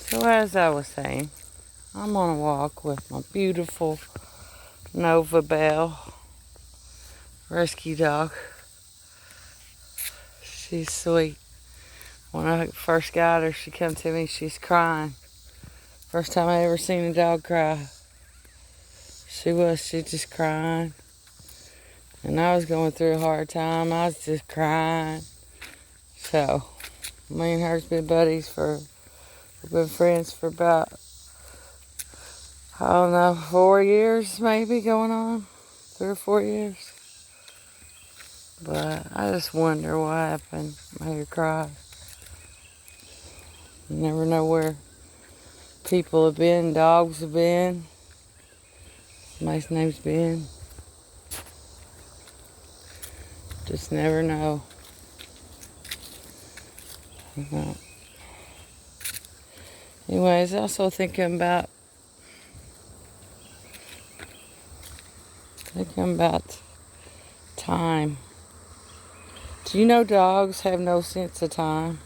So as I was saying, I'm on a walk with my beautiful Nova Bell rescue dog. She's sweet. When I first got her, she come to me, she's crying. First time I ever seen a dog cry. She just crying. And I was going through a hard time. I was just crying. So, me and her's been buddies we've been friends for about, I don't know, 4 years maybe going on. 3 or 4 years. But I just wonder what happened. Made her cry. You never know where people have been, dogs have been. Somebody's name's Ben. Just never know. But anyways, also thinking about time. Do you know dogs have no sense of time?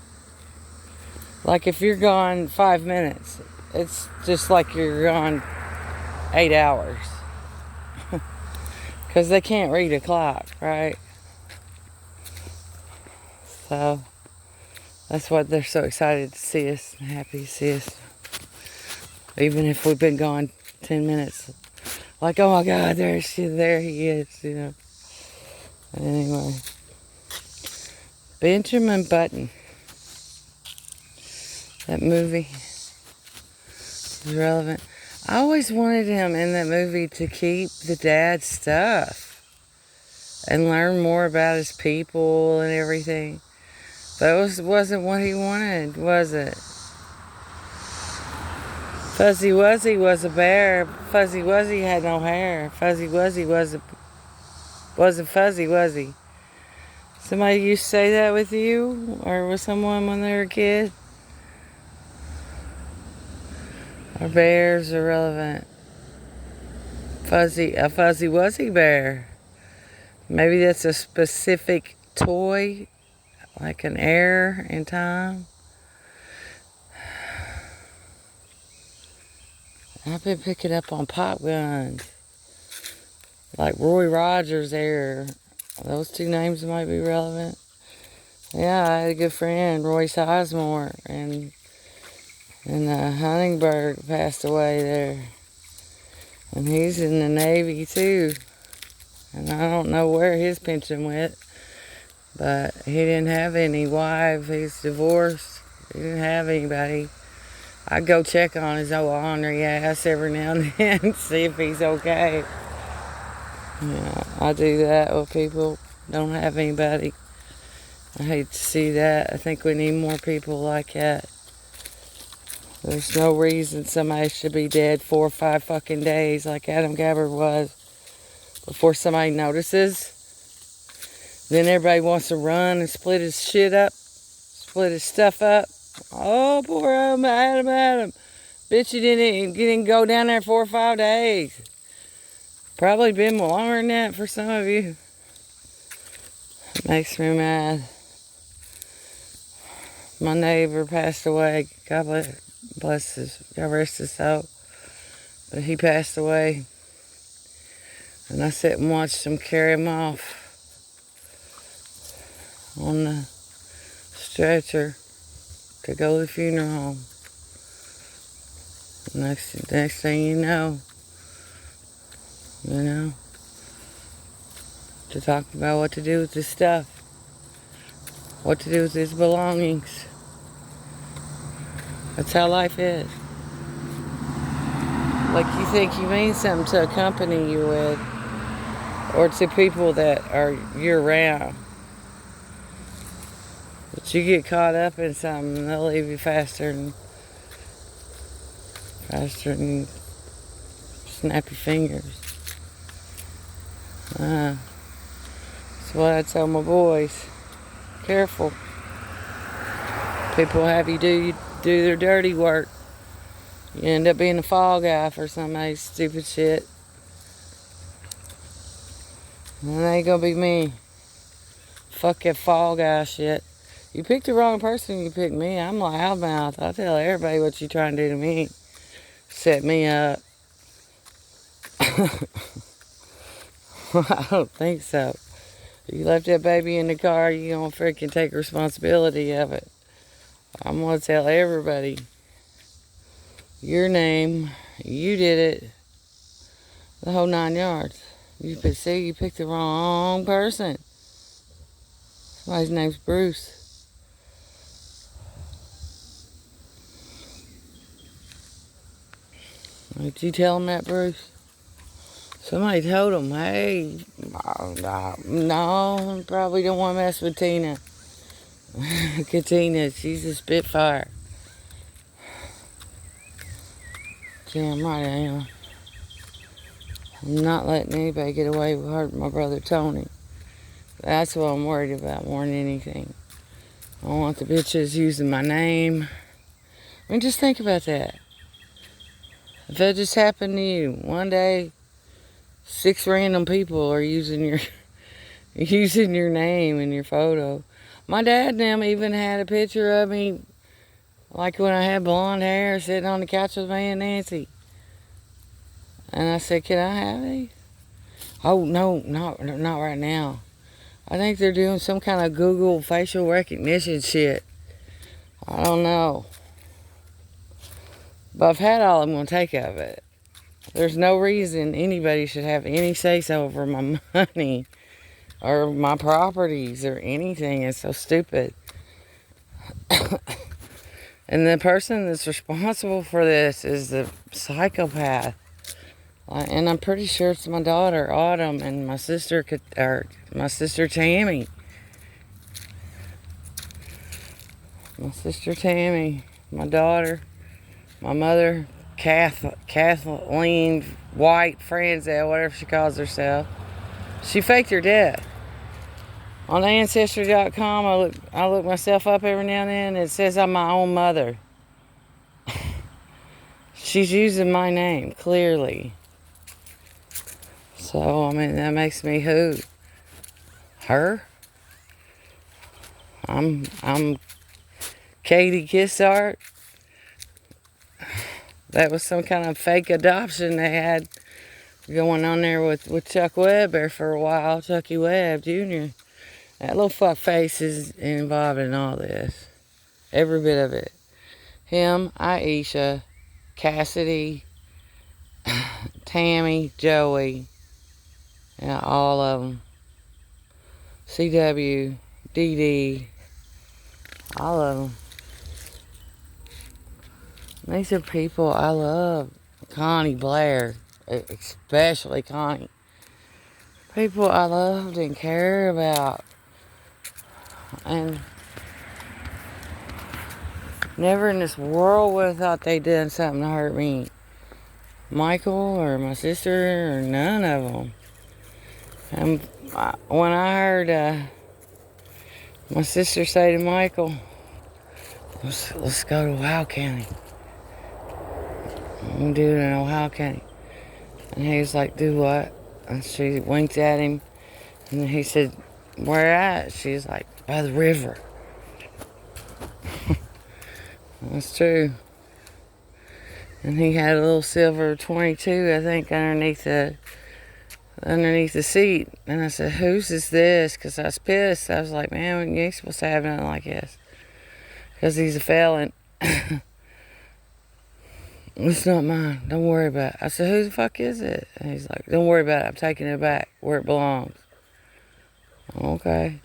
Like if you're gone 5 minutes, it's just like you're gone 8 hours. Because they can't read a clock, right? So that's why they're so excited to see us and happy to see us. Even if we've been gone 10 minutes. Like, oh my God, there he is, you know. Anyway. Benjamin Button. That movie is relevant. I always wanted him in that movie to keep the dad's stuff and learn more about his people and everything. But it wasn't what he wanted, was it? Fuzzy Wuzzy was a bear. Fuzzy Wuzzy had no hair. Fuzzy Wuzzy wasn't Fuzzy Wuzzy. Somebody used to say that with you? Or with someone when they were a kid? Or bears are relevant. A Fuzzy Wuzzy bear. Maybe that's a specific toy, like an air in time. I've been picking up on pop guns. Like Roy Rogers air. Those two names might be relevant. Yeah, I had a good friend, Roy Sizemore, and Huntingburg passed away there. And he's in the Navy too. And I don't know where his pension went, but he didn't have any wife. He's divorced. He didn't have anybody. I go check on his old ornery ass every now and then, see if he's okay. Yeah, I do that with people don't have anybody. I hate to see that. I think we need more people like that. There's no reason somebody should be dead 4 or 5 fucking days like Adam Gabbard was before somebody notices. Then everybody wants to run and split his shit up, split his stuff up. Oh, poor Adam. Bitch, you didn't go down there 4 or 5 days. Probably been longer than that for some of you. It makes me mad. My neighbor passed away. God rest his soul. But he passed away. And I sat and watched them carry him off on the stretcher to go to the funeral home. Next thing you know, to talk about what to do with his stuff, what to do with his belongings. That's how life is. Like you think you mean something to a company you with, or to people that are year-round. But you get caught up in something, they'll leave you faster than snap your fingers. That's what I tell my boys. Careful. People have you do their dirty work. You end up being a fall guy for somebody's stupid shit. And it ain't gonna be me. Fuck that fall guy shit. You picked the wrong person, you picked me. I'm loudmouth. I tell everybody what you trying to do to me. Set me up. I don't think so. You left that baby in the car, you gonna freaking take responsibility of it. I'm gonna tell everybody your name, you did it, the whole 9 yards. You picked the wrong person. Somebody's name's Bruce. Did you tell him that, Bruce? Somebody told him, hey, no, probably don't want to mess with Tina. Katina, she's a spitfire. Damn right I am. I'm not letting anybody get away with hurting my brother Tony. That's what I'm worried about more than anything. I don't want the bitches using my name. I mean, just think about that. If that just happened to you, one day, 6 random people are using your name and your photo. My dad and them even had a picture of me, like when I had blonde hair, sitting on the couch with me and Nancy. And I said, can I have these? Oh, no, not right now. I think they're doing some kind of Google facial recognition shit. I don't know. But I've had all I'm going to take of it. There's no reason anybody should have any say-so over my money or my properties or anything. It's so stupid. And the person that's responsible for this is the psychopath. And I'm pretty sure it's my daughter, Autumn, and my sister Tammy. My sister Tammy, my daughter, my mother, Kathleen White Franzel, whatever she calls herself. She faked her death. On Ancestry.com, I look myself up every now and then, and it says I'm my own mother. She's using my name, clearly. So, I mean, that makes me who? Her? I'm Katie Kissart. That was some kind of fake adoption they had going on there with Chuck Webber for a while, Chucky Webb Jr. That little fuck face is involved in all this. Every bit of it. Him, Aisha, Cassidy, Tammy, Joey, yeah, all of them. CW, DD, all of them. These are people I love. Connie Blair, especially Connie. People I loved and care about. And never in this world would have thought they'd done something to hurt me. Michael or my sister or none of them. And when I heard my sister say to Michael, let's go to Ohio County. I'm doing it in Ohio County. And he was like, do what? And she winked at him. And he said, where at? She's like, by the river. That's true. And he had a little silver 22, I think, underneath the seat. And I said, whose is this? Because I was pissed. I was like, man, you ain't supposed to have nothing like this. Because he's a felon. It's not mine. Don't worry about it. I said, who the fuck is it? And he's like, don't worry about it. I'm taking it back where it belongs. Okay.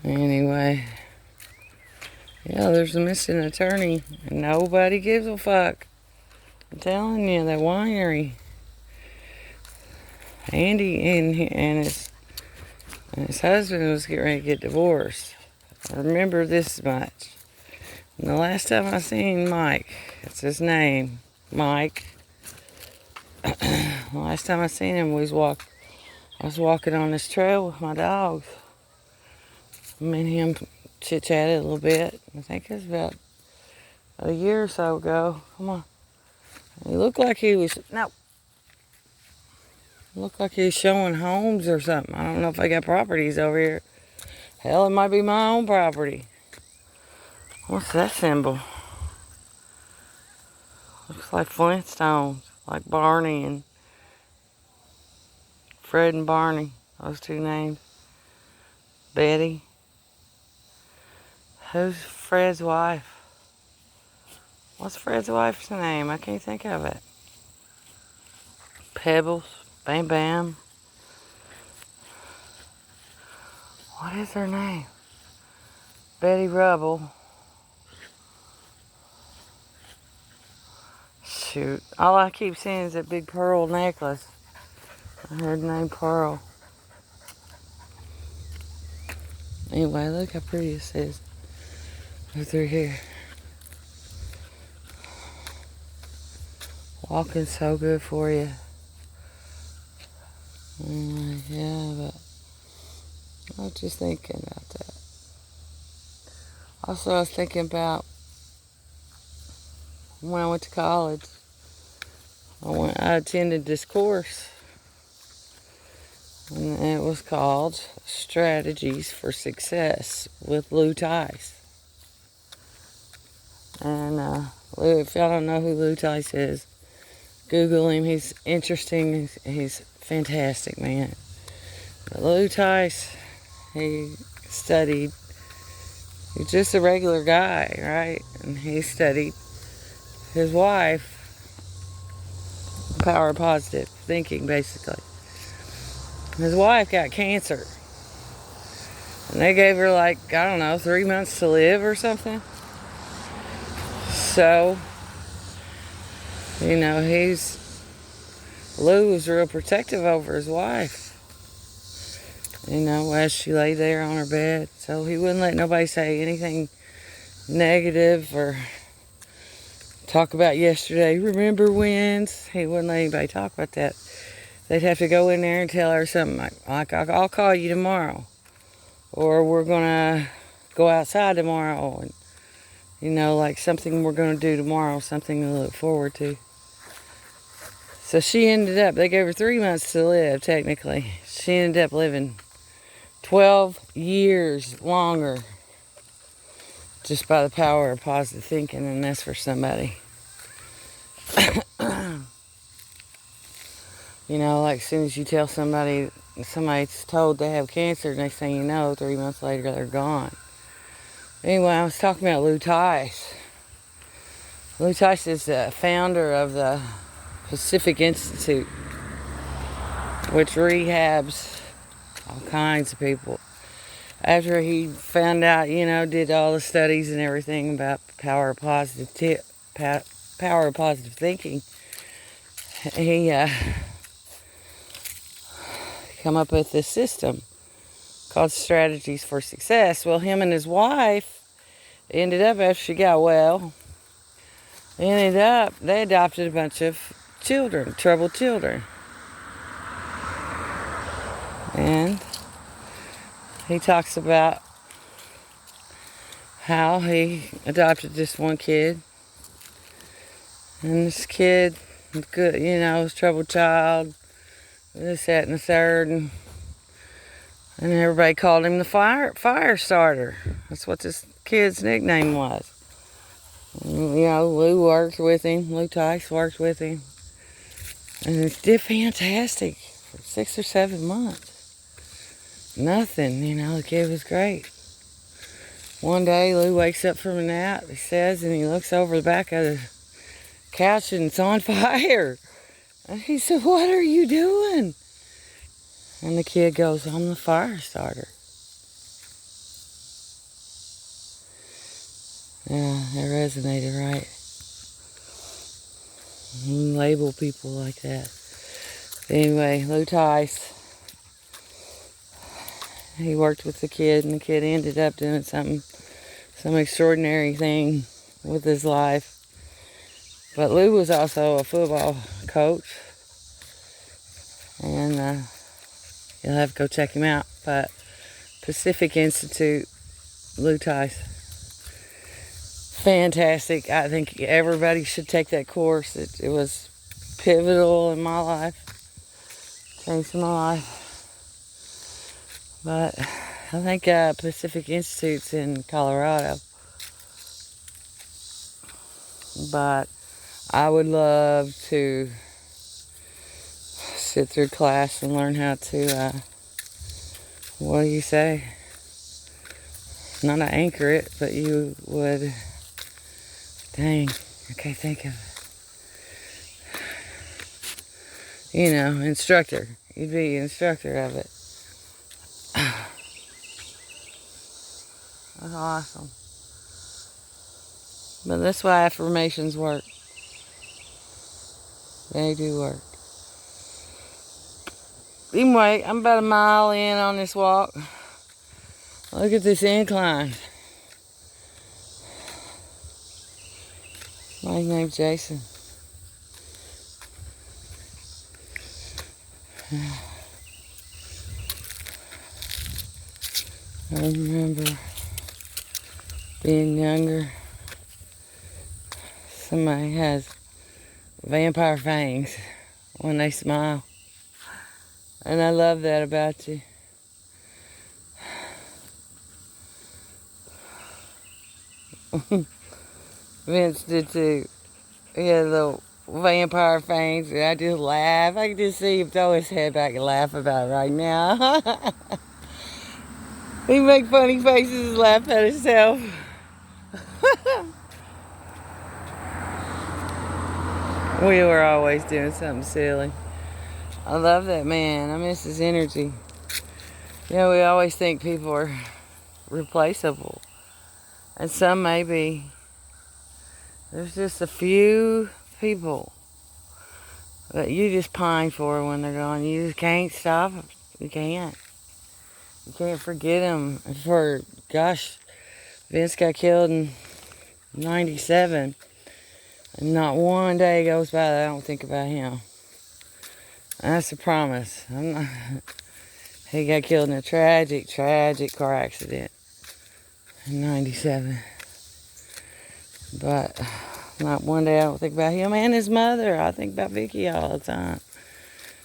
Anyway. Yeah, there's a missing attorney. And nobody gives a fuck. I'm telling you, that winery. Andy and his husband was getting ready to get divorced. I remember this much. And the last time I seen Mike, it's his name, Mike. The last time I seen him, I was walking on this trail with my dogs. Me and him chit-chatted a little bit. I think it was about a year or so ago. Come on. He looked like he was, no. Looked like he's showing homes or something. I don't know if I got properties over here. Hell, it might be my own property. What's that symbol? Looks like Flintstones, like Barney and Fred and Barney. Those two names. Betty. Who's Fred's wife? What's Fred's wife's name? I can't think of it. Pebbles. Bam Bam. What is her name? Betty Rubble. Shoot. All I keep seeing is that big pearl necklace. I heard the name Pearl. Anyway, look how pretty this is. Go through here. Walking's so good for you. Yeah, but I was just thinking about that. Also, I was thinking about when I went to college. I attended this course, and it was called Strategies for Success with Lou Tice. And Lou, if y'all don't know who Lou Tice is, Google him. He's interesting. He's fantastic, man. But Lou Tice, he studied. He's just a regular guy, right? And he studied his wife, power of positive thinking, basically. His wife got cancer. And they gave her, like, I don't know, 3 months to live or something. So, you know, Lou was real protective over his wife. You know, as she lay there on her bed. So he wouldn't let nobody say anything negative or talk about yesterday. Remember wins? He wouldn't let anybody talk about that. They'd have to go in there and tell her something like I'll call you tomorrow. Or we're going to go outside tomorrow. And, you know, like something we're going to do tomorrow. Something to look forward to. So she ended up, they gave her 3 months to live, technically. She ended up living 12 years longer just by the power of positive thinking, and that's for somebody. You know, like as soon as you tell somebody's told they have cancer, next thing you know, 3 months later they're gone. Anyway, I was talking about Lou Tice. Lou Tice is the founder of the Pacific Institute, which rehabs all kinds of people. After he found out, you know, did all the studies and everything about power of positive thinking, he come up with this system called Strategies for Success. Well, him and his wife ended up, after she got well, they adopted a bunch of children, troubled children. And he talks about how he adopted this one kid. And this kid was good, you know, was a troubled child. This, that, and the third. And everybody called him the fire starter. That's what this kid's nickname was. And, you know, Lou Tice worked with him. And he did fantastic for 6 or 7 months. Nothing, you know, the kid was great. One day, Lou wakes up from a nap, he says, and he looks over the back of the couch and it's on fire. And he said, "What are you doing?" And the kid goes, "I'm the fire starter." Yeah, it resonated, right? You label people like that. Anyway, Lou Tice, he worked with the kid, and the kid ended up doing some extraordinary thing with his life. But Lou was also a football coach, and you'll have to go check him out. But Pacific Institute, Lou Tice, fantastic. I think everybody should take that course. It was pivotal in my life changed my life. But I think Pacific Institute's in Colorado. But I would love to sit through class and learn how to, what do you say? Not to anchor it, but you would, dang, I can't think of it. You know, instructor. You'd be instructor of it. That's awesome. But that's why affirmations work. They do work. Anyway, I'm about a mile in on this walk. Look at this incline. My name's Jason. I remember being younger. Somebody has vampire fangs when they smile. And I love that about you. Vince did too. He had little vampire fangs, and I just laugh. I can just see him throw his head back and laugh about it right now. He make funny faces and laugh at himself. We were always doing something silly. I love that man. I miss his energy. You know, we always think people are replaceable. And some may be. There's just a few people that you just pine for when they're gone. You just can't stop them. You can't. You can't forget them. For, gosh, Vince got killed in 97. And not one day goes by that I don't think about him. That's a promise. He got killed in a tragic car accident in 97. But not one day I don't think about him and his mother. I think about Vicky all the time.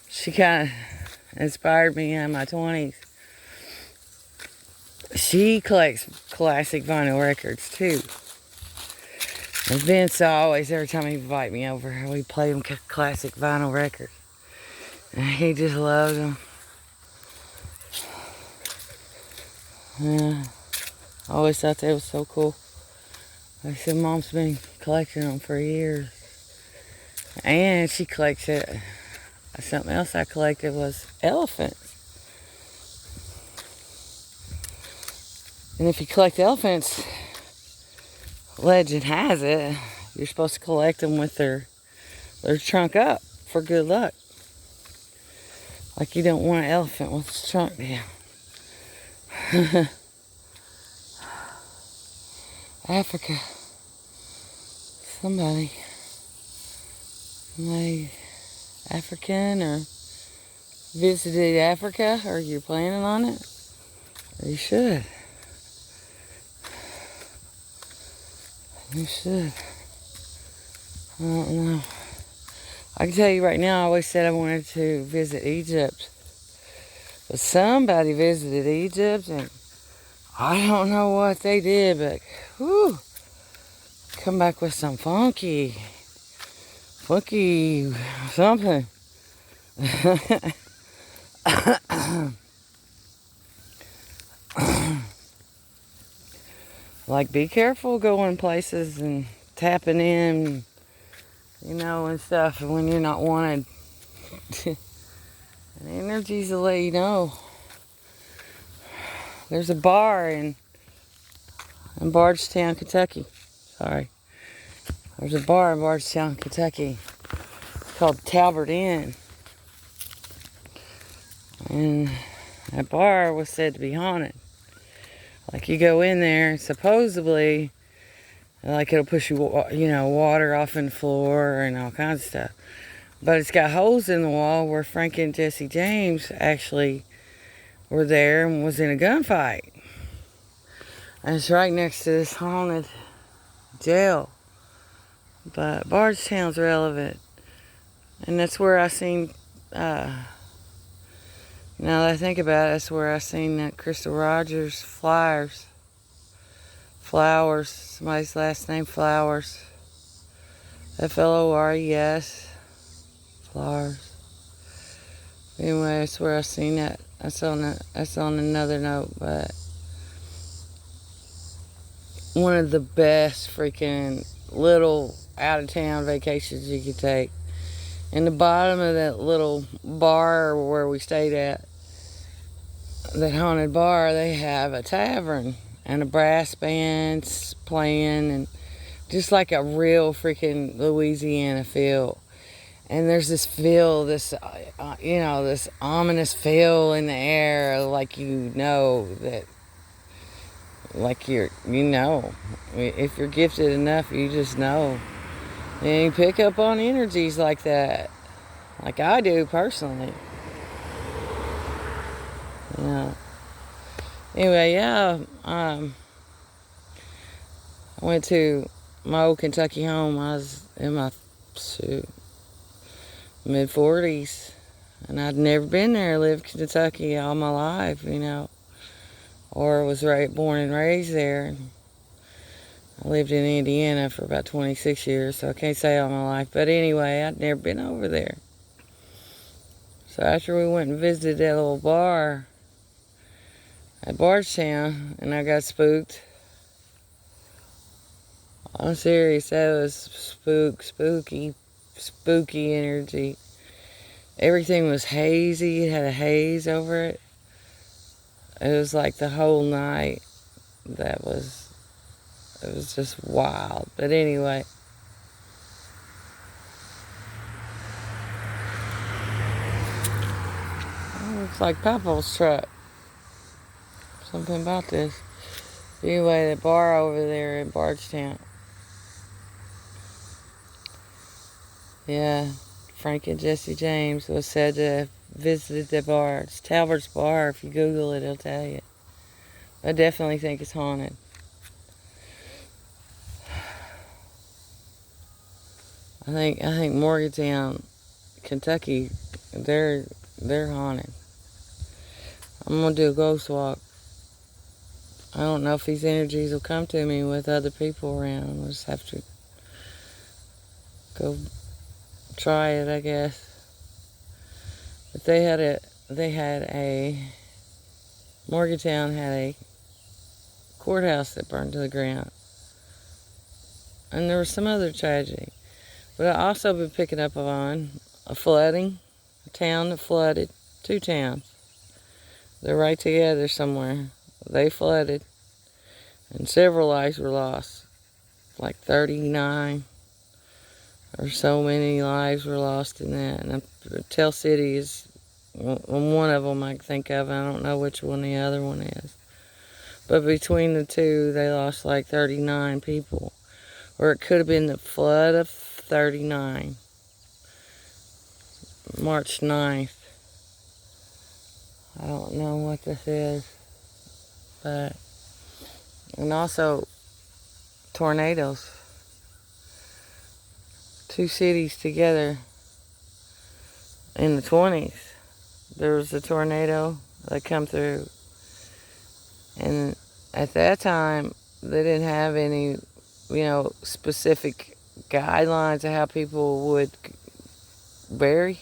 She kind of inspired me in my 20s. She collects classic vinyl records too. And Vince always, every time he'd invite me over, we play them classic vinyl records. And he just loved them. Yeah, I always thought that was so cool. Like I said, Mom's been collecting them for years. And she collects it. Something else I collected was elephants. And if you collect elephants, legend has it, you're supposed to collect them with their trunk up for good luck. Like you don't want an elephant with its trunk down. Africa. Somebody African or visited Africa, or you're planning on it, or you should. You should. I don't know. I can tell you right now, I always said I wanted to visit Egypt. But somebody visited Egypt, and I don't know what they did, but whew, come back with some funky something. Like, be careful going places and tapping in, you know, and stuff when you're not wanted. And energies will let you know. There's a bar in Bardstown, Kentucky. Sorry. There's a bar in Bardstown, Kentucky called Talbert Inn. And that bar was said to be haunted. Like, you go in there, supposedly, like, it'll push you, you know, water off in the floor and all kinds of stuff. But it's got holes in the wall where Frank and Jesse James actually were there and was in a gunfight. And it's right next to this haunted jail. But Bardstown's relevant. And that's where I seen Now that I think about it, that's where I seen that Crystal Rogers Flowers. Somebody's last name Flowers. Flores. Flowers. Anyway, that's where I seen that. That's on another note, but one of the best freaking little out of town vacations you could take. In the bottom of that little bar where we stayed at, that haunted bar, they have a tavern and a brass band's playing, and just like a real freaking Louisiana feel. And there's this feel, this ominous feel in the air, like that, like if you're gifted enough, you just know. And you pick up on energies like that, like I do personally. Anyway, yeah, I went to my old Kentucky home. I was in my mid-40s, and I'd never been there. Lived in Kentucky all my life, or was born and raised there. I lived in Indiana for about 26 years, so I can't say all my life. But anyway, I'd never been over there. So after we went and visited that little bar at Bardstown, and I got spooked. I'm serious, that was spooky energy. Everything was hazy, it had a haze over it. It was like the whole night it was just wild. But anyway, it looks like Papa's truck. Something about this. Anyway, the bar over there in Bardstown. Yeah, Frank and Jesse James was said to have visited the bar. It's Talbert's Bar. If you Google it, it'll tell you. I definitely think it's haunted. I think Morgantown, Kentucky, they're haunted. I'm gonna do a ghost walk. I don't know if these energies will come to me with other people around. We'll just have to go try it, I guess. But Morgantown had a courthouse that burned to the ground. And there was some other tragedy. But I also been picking up on a town that flooded, 2 towns. They're right together somewhere. They flooded, and several lives were lost. Like 39 or so many lives were lost in that. And Tell City is one of them I can think of. I don't know which one the other one is. But between the two, they lost like 39 people. Or it could have been the flood of 39. March 9th. I don't know what this is. But, and also tornadoes. 2 cities together in the 20s. There was a tornado that come through. And at that time, they didn't have any, specific guidelines of how people would bury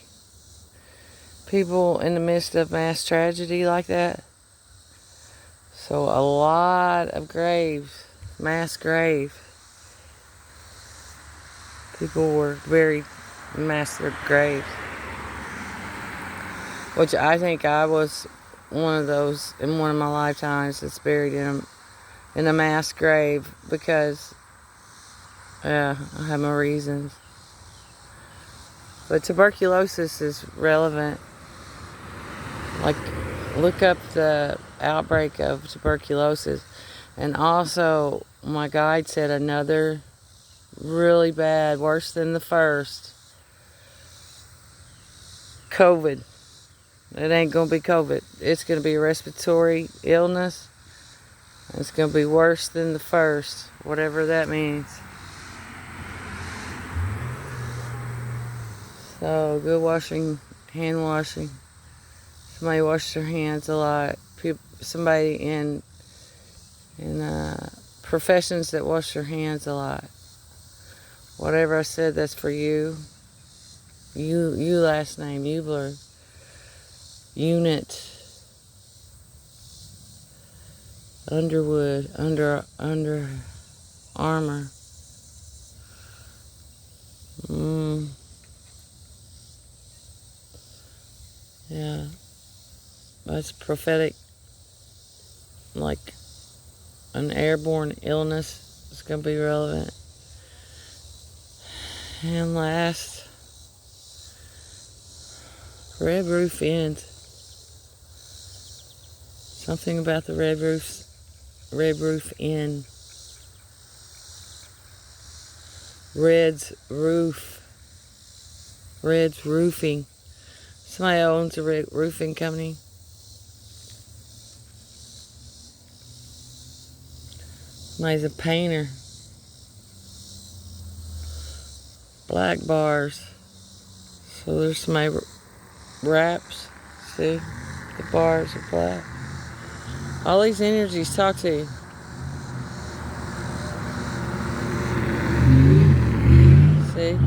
people in the midst of mass tragedy like that. So a lot of graves, mass grave. People were buried in mass graves. Which I think I was one of those in one of my lifetimes that's buried in a mass grave because, I have my reasons. But tuberculosis is relevant. Like, look up the outbreak of tuberculosis. And also, my guide said another really bad, worse than the first, COVID. It ain't going to be COVID. It's going to be a respiratory illness. It's going to be worse than the first, whatever that means. So, good hand washing. Somebody washed their hands a lot. Somebody in professions that wash their hands a lot. Whatever I said, that's for you. You last name, Eubler. Unit. Underwood. Under Armour. Yeah. That's prophetic. Like an airborne illness is going to be relevant. And last, Red Roof Inn. Something about the Red Roof Inn. Red's Roofing. Somebody owns a roofing company. Somebody's a painter. Black bars. So there's somebody wraps. See? The bars are black. All these energies talk to you. See?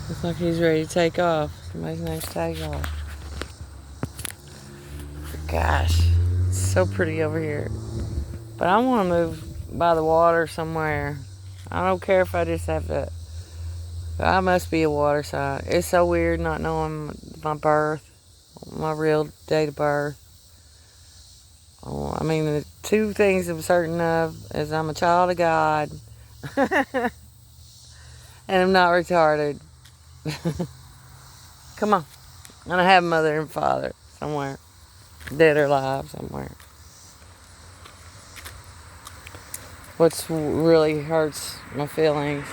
Looks like he's ready to take off. Somebody's nice take off. Gosh, it's so pretty over here. But I want to move by the water somewhere. I don't care if I just have to. I must be a water sign. It's so weird not knowing my birth, my real date of birth. Oh, I mean, the two things I'm certain of is I'm a child of God and I'm not retarded. Come on. And I have a mother and father somewhere. Dead or alive somewhere. What's really hurts my feelings,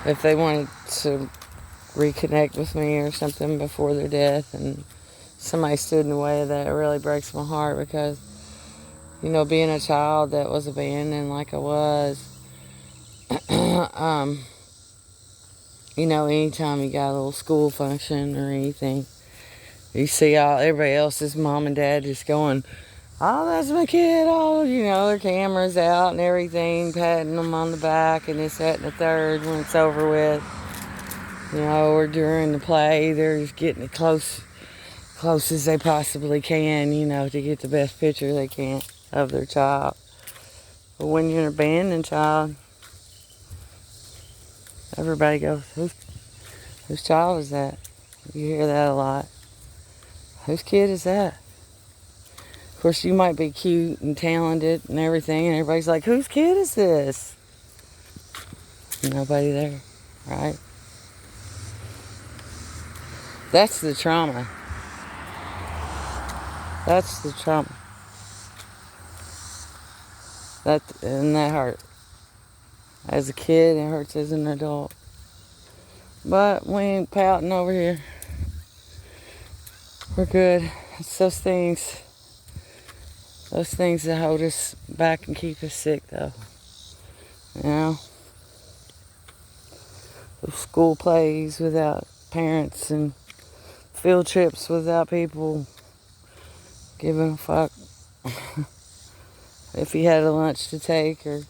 if they wanted to reconnect with me or something before their death and somebody stood in the way of that, it really breaks my heart because, you know, being a child that was abandoned like I was, you know, anytime you got a little school function or anything, you see everybody else's mom and dad just going, oh, that's my kid, oh, you know, their cameras out and everything, patting them on the back and this, that, and the third when it's over with. You know, or during the play, they're just getting it close as they possibly can, you know, to get the best picture they can of their child. But when you're an abandoned child, everybody goes, whose child is that? You hear that a lot. Whose kid is that? Of course, you might be cute and talented and everything, and everybody's like, whose kid is this? Nobody there, right? That's the trauma. That's the trauma. That hurt. As a kid, it hurts as an adult. But we ain't pouting over here. We're good. It's those things that hold us back and keep us sick, though. You know? Those school plays without parents and field trips without people giving a fuck if you had a lunch to take or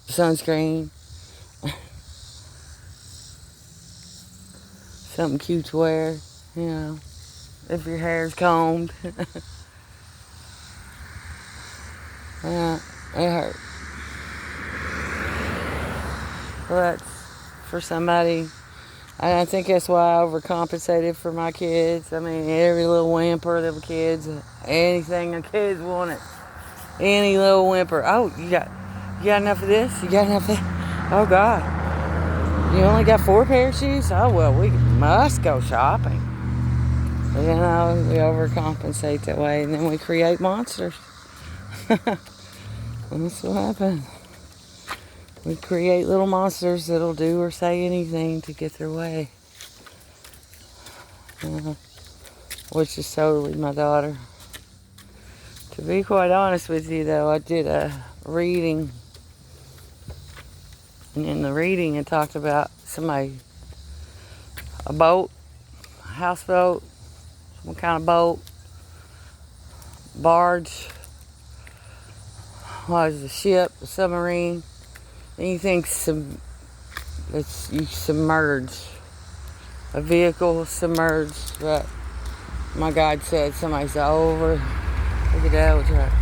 sunscreen. Something cute to wear, you know, if your hair's combed. Yeah, it hurt. Well, that's for somebody. I think that's why I overcompensated for my kids. I mean, every little whimper of the kids, anything the kids wanted, any little whimper. Oh, you got enough of this? You got enough of that? Oh God, you only got 4 pair of shoes? Oh well, we must go shopping. You know, we overcompensate that way, and then we create monsters. That's what happens. We create little monsters that'll do or say anything to get their way. Which is totally my daughter. To be quite honest with you, though, I did a reading. And in the reading, it talked about somebody a boat, a houseboat, some kind of boat, barge, what is a ship, a submarine, anything that's you submerge. A vehicle submerged, but my guide said somebody's over. Look at that truck.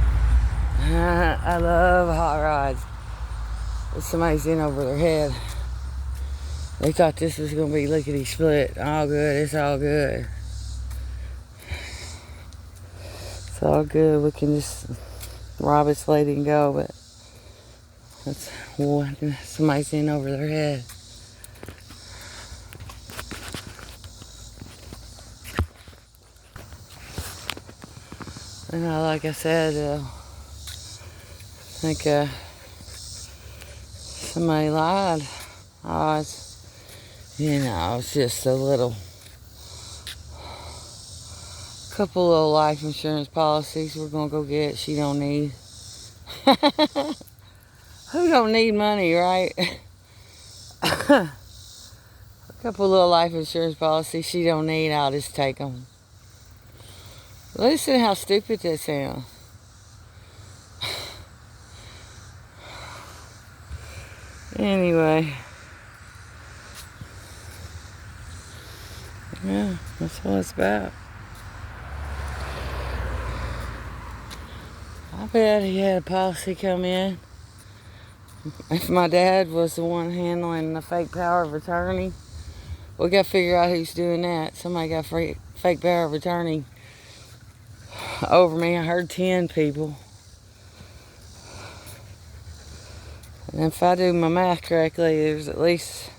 I love hot rods. But somebody's in over their head. They thought this was going to be lickety split. All good, it's all good. It's all good. We can just rob this lady and go, but that's what somebody's in over their head. And like I said, I think somebody lied. It's just a couple little life insurance policies we're gonna go get. She don't need. Who don't need money, right? A couple little life insurance policies she don't need. I'll just take them. Listen how stupid that sounds. Anyway. Yeah, that's what it's about. I bet he had a policy come in. If my dad was the one handling the fake power of attorney, we got to figure out who's doing that. Somebody got fake power of attorney over me. I heard 10 people. And if I do my math correctly, there's at least,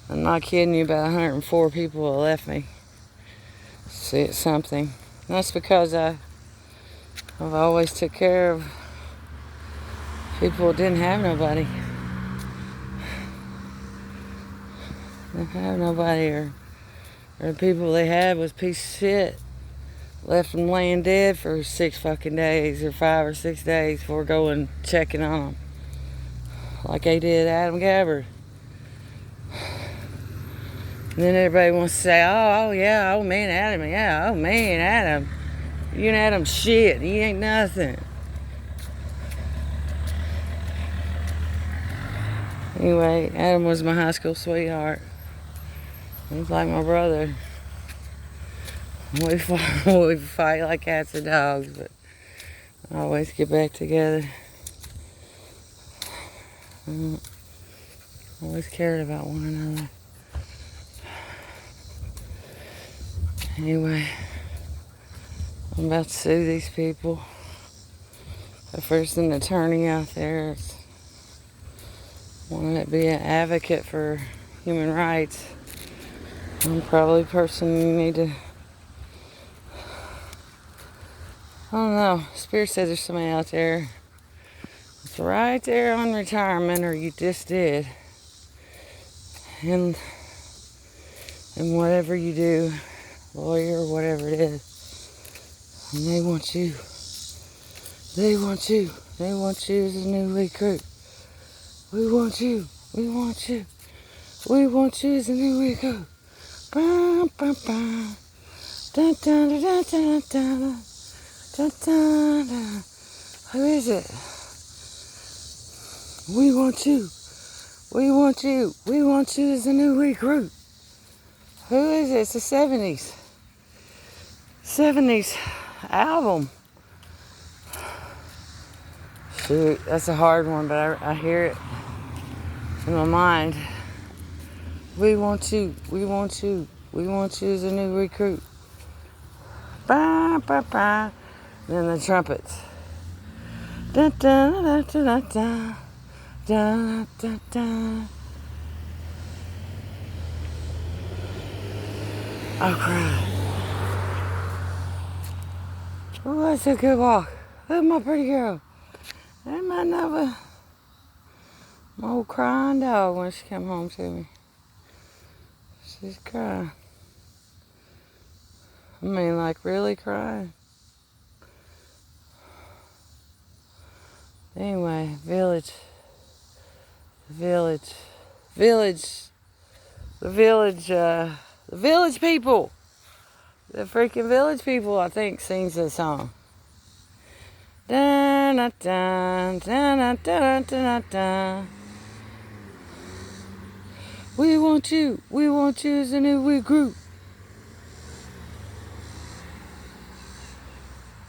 I'm not kidding you, about 104 people that left me. See, it's something. And that's because I've always took care of people who didn't have nobody. Didn't have nobody, or the people they had was a piece of shit. Left them laying dead for 6 fucking days, or 5 or 6 days before going checking on them. Like they did Adam Gabbard. And then everybody wants to say, oh yeah, oh man, Adam, yeah, oh man, Adam. You and Adam shit, he ain't nothing. Anyway, Adam was my high school sweetheart. He's like my brother. We fight like cats and dogs, but I always get back together. Always cared about one another. Anyway, I'm about to sue these people. If there's an attorney out there that's wanting to be an advocate for human rights, I'm probably the person you need to. I don't know. Spirit says there's somebody out there. It's right there on retirement, or you just did. And whatever you do, lawyer or whatever it is, and they want you. They want you. They want you as a new recruit. We want you. We want you. We want you as a new recruit. Bum, bum, bum. Dun, dun, dun, dun, dun, dun. Dun, dun, dun. Who is it? We want you. We want you. We want you as a new recruit. Who is it? It's the 70s. 70s album. Shoot, that's a hard one, but I hear it in my mind. We want you. We want you. We want you as a new recruit. Bah, bah, bah. Then the trumpets. Da da da da da da da da. Oh crap. Oh, that's a good walk. Look at my pretty girl. That might not my old crying dog when she come home to me. She's crying. I mean, like really crying. Anyway, village. the village people. The freaking village people, I think, sings this song. Dun, dun, dun, dun, dun, dun, dun. We want you as a new group.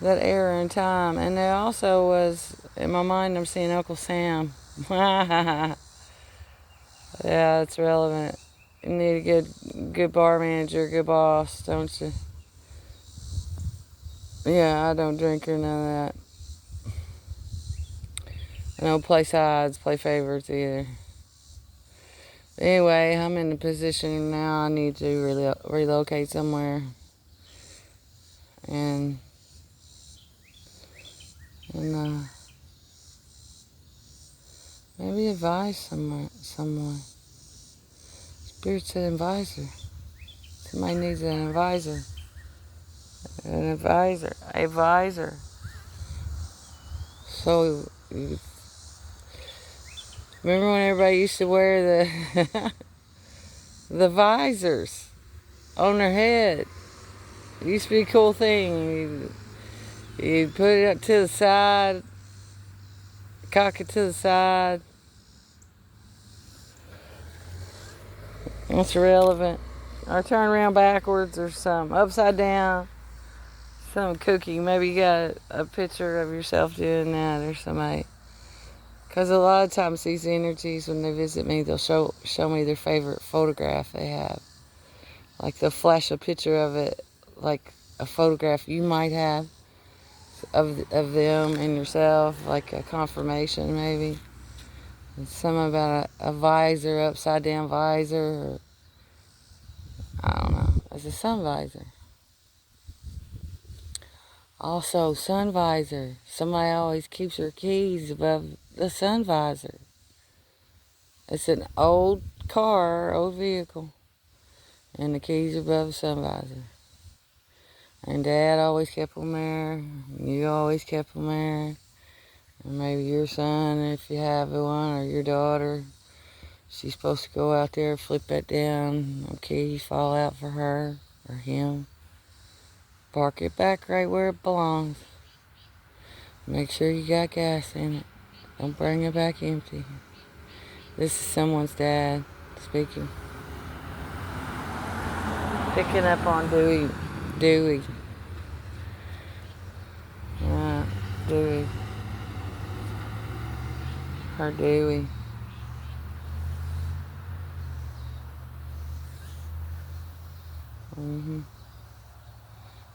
That era in time. And there also was, in my mind, I'm seeing Uncle Sam. Yeah, it's relevant. You need a good bar manager, good boss, don't you? Yeah, I don't drink or none of that. I don't play sides, play favorites either. Anyway, I'm in the position now I need to relocate somewhere. And maybe advise someone. Spirit said advisor. Somebody needs an advisor. An advisor. So, remember when everybody used to wear the the visors on their head? It used to be a cool thing. You'd put it up to the side, cock it to the side. That's relevant. Or turn around backwards or something. Upside down. Some cookie. Maybe you got a picture of yourself doing that or somebody. Because a lot of times these energies, when they visit me, they'll show me their favorite photograph they have. Like they'll flash a picture of it, like a photograph you might have of them and yourself, like a confirmation maybe. And something about a visor, upside down visor, or I don't know. It's a sun visor. Also, sun visor. Somebody always keeps their keys above the sun visor. It's an old car, old vehicle, and the keys above the sun visor. And Dad always kept them there. You always kept them there. And maybe your son, if you have one, or your daughter, she's supposed to go out there, flip that down. No keys fall out for her or him. Park it back right where it belongs. Make sure you got gas in it. Don't bring it back empty. This is someone's dad speaking. Picking up on Dewey. Dewey. Her Dewey.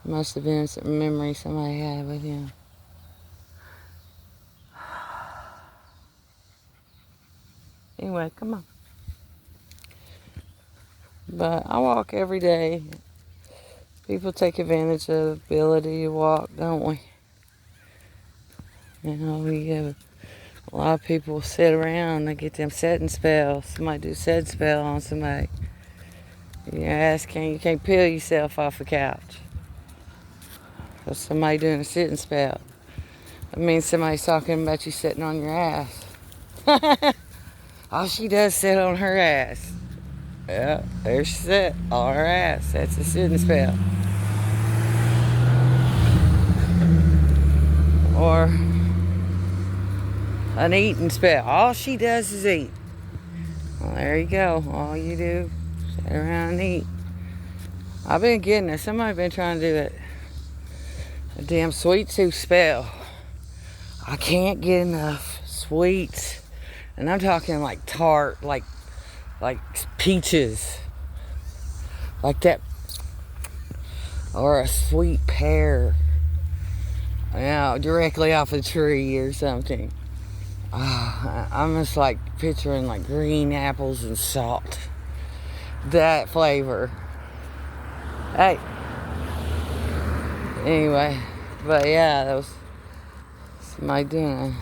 Must have been some memory somebody had with him. Anyway, come on. But I walk every day. People take advantage of the ability to walk, don't we? You know, we have a lot of people sit around and get them setting spells. Somebody do set spell on somebody. You ask, you can't peel yourself off the couch. So somebody doing a sitting spell. That means somebody's talking about you sitting on your ass. All she does is sit on her ass. Yeah, there she sat on her ass. That's a sitting spell. Or an eating spell. All she does is eat. Well, there you go. All you do is sit around and eat. I've been getting it. Somebody's been trying to do it. A damn sweet tooth spell. I can't get enough sweets. And I'm talking like tart, like peaches. Like that. Or a sweet pear. You know, directly off a tree or something. I'm just like picturing like green apples and salt. That flavor. Hey. Anyway, but yeah, that was somebody doing an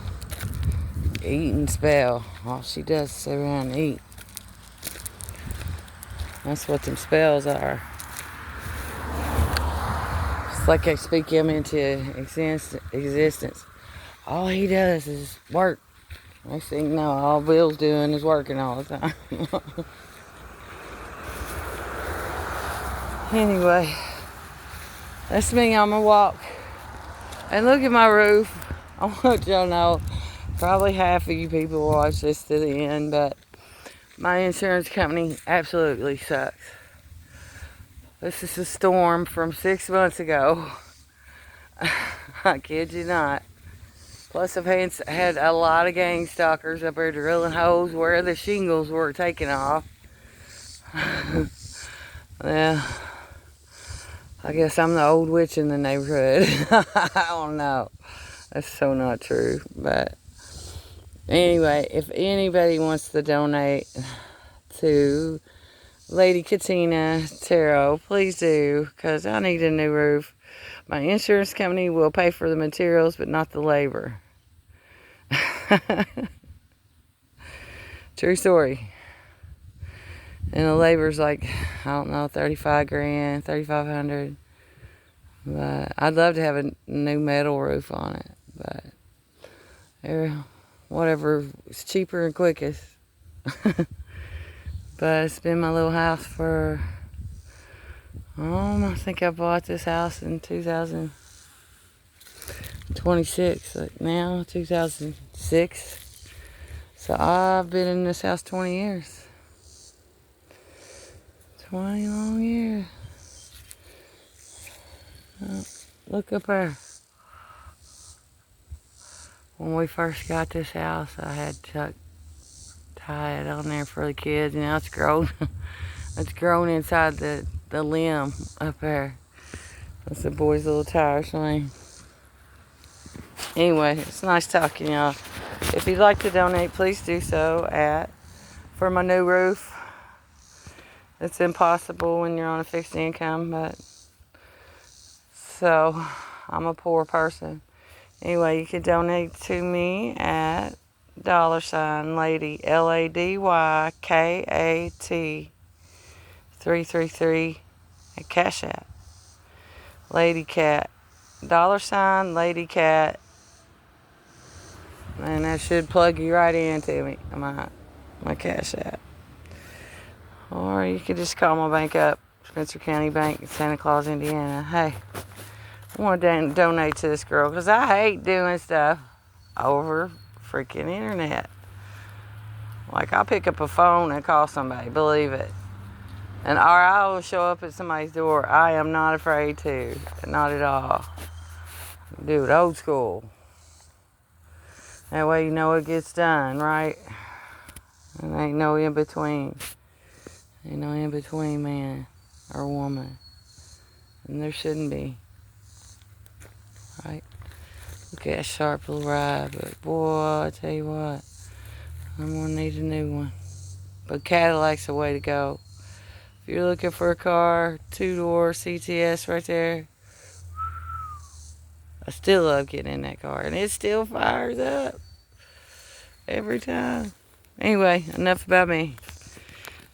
eating spell. All she does is sit around and eat. That's what them spells are. It's like I speak him into existence. All he does is work. Next thing you know, all Bill's doing is working all the time. Anyway, that's me on my walk. And look at my roof. I want y'all to know, probably half of you people watch this to the end, but my insurance company absolutely sucks. This is a storm from 6 months ago. I kid you not. Plus, I've had a lot of gang stalkers up there drilling holes where the shingles were taken off. Yeah, I guess I'm the old witch in the neighborhood. I don't know. That's so not true. But anyway, if anybody wants to donate to Lady Katina Tarot, please do, because I need a new roof. My insurance company will pay for the materials, but not the labor. True story. And the labor's like, I don't know, 35 grand, 3,500. But I'd love to have a new metal roof on it. But whatever is cheaper and quickest. But it's been my little house for, I think I bought this house in 2026. Like now, 2006. So I've been in this house 20 years. 20 long years. Look up there. When we first got this house, I had Chuck tie it on there for the kids. Now it's grown. It's grown inside the limb up there. That's the boy's little tire swing. Anyway, it's nice talking, y'all. If you'd like to donate, please do so for my new roof. It's impossible when you're on a fixed income, but so I'm a poor person. Anyway, you can donate to me at $Lady LADYKAT 333 at Cash App. Lady Cat. $Lady Cat. And that should plug you right into me, my Cash App. Or you could just call my bank up, Spencer County Bank in Santa Claus, Indiana. Hey, I want to donate to this girl because I hate doing stuff over freaking internet. Like, I'll pick up a phone and call somebody, believe it. And or I will show up at somebody's door. I am not afraid to. Not at all. Do it old school. That way you know it gets done, right? And ain't no in between. Ain't no in between man or woman. And there shouldn't be. Right? Look at that sharp little ride. But boy, I tell you what. I'm going to need a new one. But Cadillac's the way to go. If you're looking for a car, 2-door CTS right there. I still love getting in that car. And it still fires up. Every time. Anyway, enough about me.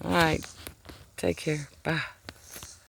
Alright. Take care. Bye.